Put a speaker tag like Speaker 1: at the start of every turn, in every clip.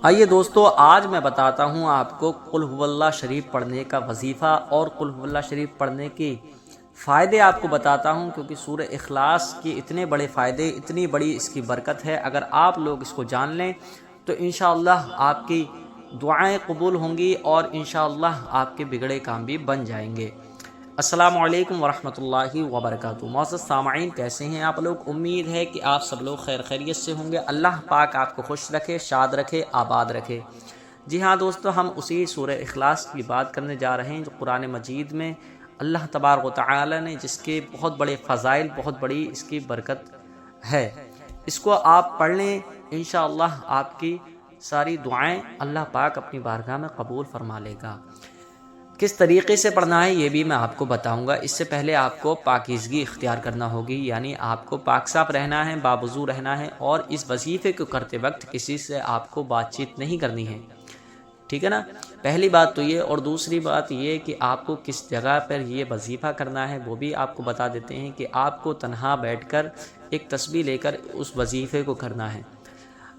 Speaker 1: آئیے دوستو، آج میں بتاتا ہوں آپ کو قل هو اللہ شریف پڑھنے کا وظیفہ اور قل هو اللہ شریف پڑھنے کے فائدے آپ کو بتاتا ہوں، کیونکہ سورہ اخلاص کے اتنے بڑے فائدے، اتنی بڑی اس کی برکت ہے۔ اگر آپ لوگ اس کو جان لیں تو انشاءاللہ آپ کی دعائیں قبول ہوں گی اور انشاءاللہ آپ کے بگڑے کام بھی بن جائیں گے۔ السلام علیکم ورحمۃ اللہ وبرکاتہ۔ معزز سامعین، کیسے ہیں آپ لوگ؟ امید ہے کہ آپ سب لوگ خیر خیریت سے ہوں گے۔ اللہ پاک آپ کو خوش رکھے، شاد رکھے، آباد رکھے۔ جی ہاں دوستو، ہم اسی سورہ اخلاص کی بات کرنے جا رہے ہیں جو قرآن مجید میں اللہ تبارک و تعالی نے جس کے بہت بڑے فضائل، بہت بڑی اس کی برکت ہے۔ اس کو آپ پڑھ لیں، انشاءاللہ آپ کی ساری دعائیں اللہ پاک اپنی بارگاہ میں قبول فرما لے گا۔ کس طریقے سے پڑھنا ہے یہ بھی میں آپ کو بتاؤں گا۔ اس سے پہلے آپ کو پاکیزگی اختیار کرنا ہوگی، یعنی آپ کو پاک صاف رہنا ہے، باوضو رہنا ہے، اور اس وظیفے کو کرتے وقت کسی سے آپ کو بات چیت نہیں کرنی ہے، ٹھیک ہے نا؟ پہلی بات تو یہ، اور دوسری بات یہ کہ آپ کو کس جگہ پر یہ وظیفہ کرنا ہے وہ بھی آپ کو بتا دیتے ہیں کہ آپ کو تنہا بیٹھ کر ایک تسبیح لے کر اس وظیفے کو کرنا ہے۔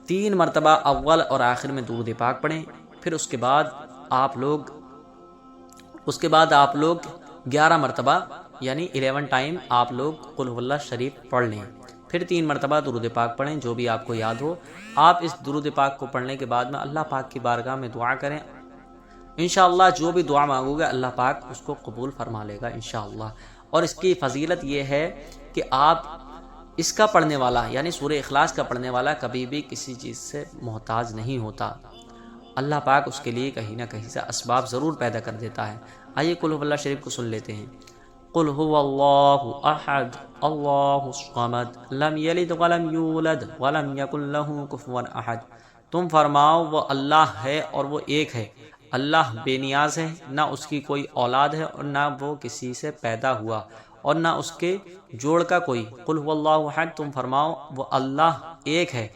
Speaker 1: 3 مرتبہ اول اور آخر میں درود پاک پڑھیں، پھر اس کے بعد آپ لوگ 11 مرتبہ یعنی 11 ٹائم آپ لوگ قل هو اللہ شریف پڑھ لیں، پھر 3 مرتبہ درود پاک پڑھیں جو بھی آپ کو یاد ہو۔ آپ اس درود پاک کو پڑھنے کے بعد میں اللہ پاک کی بارگاہ میں دعا کریں، انشاءاللہ جو بھی دعا مانگو گے اللہ پاک اس کو قبول فرما لے گا انشاءاللہ۔ اور اس کی فضیلت یہ ہے کہ آپ اس کا پڑھنے والا یعنی سورہ اخلاص کا پڑھنے والا کبھی بھی کسی چیز سے محتاج نہیں ہوتا، اللہ پاک اس کے لیے کہیں نہ کہیں سے اسباب ضرور پیدا کر دیتا ہے۔ آئیے قل هو اللہ شریف کو سن لیتے ہیں۔ قل هو اللہ احد اللہ الصمد لم یلد ولم یولد ولم یکن له کفوا احد۔ تم فرماؤ وہ اللہ ہے اور وہ ایک ہے، اللہ بے نیاز ہے، نہ اس کی کوئی اولاد ہے اور نہ وہ کسی سے پیدا ہوا اور نہ اس کے جوڑ کا کوئی۔ قل هو اللہ احد، تم فرماؤ وہ اللہ ایک ہے۔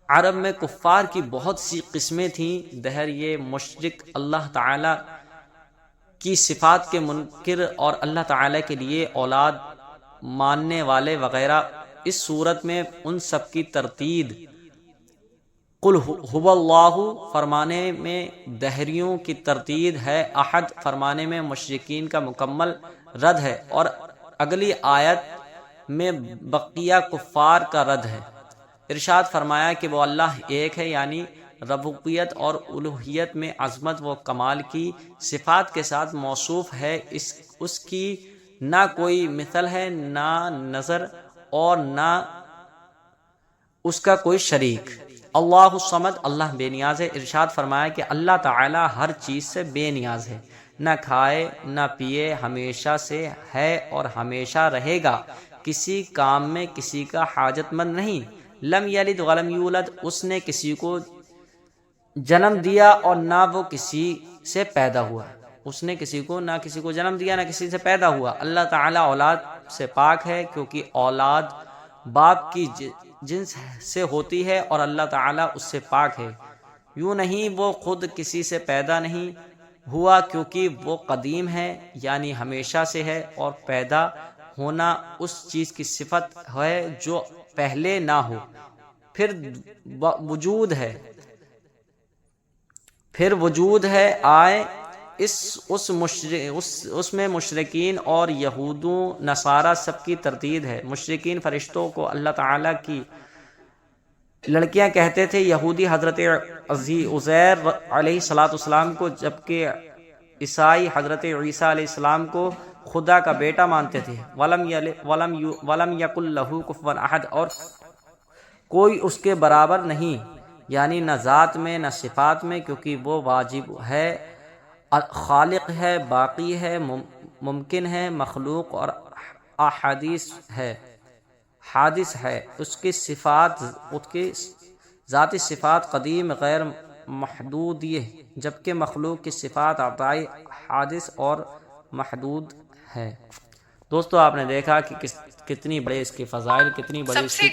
Speaker 1: عرب میں کفار کی بہت سی قسمیں تھیں، دہر یہ مشرک، اللہ تعالی کی صفات کے منکر اور اللہ تعالی کے لیے اولاد ماننے والے وغیرہ۔ اس صورت میں ان سب کی تردید قل هو اللہ فرمانے میں دہریوں کی تردید ہے، احد فرمانے میں مشرکین کا مکمل رد ہے، اور اگلی آیت میں بقیہ کفار کا رد ہے۔ ارشاد فرمایا کہ وہ اللہ ایک ہے، یعنی ربوبیت اور الوہیت میں عظمت و کمال کی صفات کے ساتھ موصوف ہے، اس کی نہ کوئی مثل ہے، نہ نظر اور نہ اس کا کوئی شریک۔ اللہ الصمد، اللہ بے نیاز ہے۔ ارشاد فرمایا کہ اللہ تعالی ہر چیز سے بے نیاز ہے، نہ کھائے نہ پیے، ہمیشہ سے ہے اور ہمیشہ رہے گا، کسی کام میں کسی کا حاجت مند نہیں۔ لم یلد ولم یولد، اس نے کسی کو جنم دیا اور نہ وہ کسی سے پیدا ہوا، اس نے نہ کسی کو جنم دیا نہ کسی سے پیدا ہوا۔ اللہ تعالیٰ اولاد سے پاک ہے، کیونکہ اولاد باپ کی جنس سے ہوتی ہے اور اللہ تعالیٰ اس سے پاک ہے۔ یوں نہیں وہ خود کسی سے پیدا نہیں ہوا، کیونکہ وہ قدیم ہے یعنی ہمیشہ سے ہے، اور پیدا ہونا اس چیز کی صفت ہے جو پہلے نہ ہو، پھر وجود ہے آئے۔ اس میں مشرکین اور یہودوں نصارہ سب کی تردید ہے۔ مشرکین فرشتوں کو اللہ تعالیٰ کی لڑکیاں کہتے تھے، یہودی حضرت عزیر علیہ السلام کو، جبکہ عیسائی حضرت عیسیٰ علیہ السلام کو خدا کا بیٹا مانتے تھے۔ ولم یکن لہ کفوا احد، اور کوئی اس کے برابر نہیں، یعنی نہ ذات میں نہ صفات میں، کیونکہ وہ واجب ہے، خالق ہے، باقی ہے، ممکن ہے، مخلوق اور حادث ہے۔ اس کی ذاتی صفات قدیم غیر محدود، جبکہ مخلوق کی صفات عطائی، حادث اور محدود ہے۔ دوستو، آپ نے دیکھا کہ کتنی بڑے اس کے فضائل، کتنی بڑی اس کی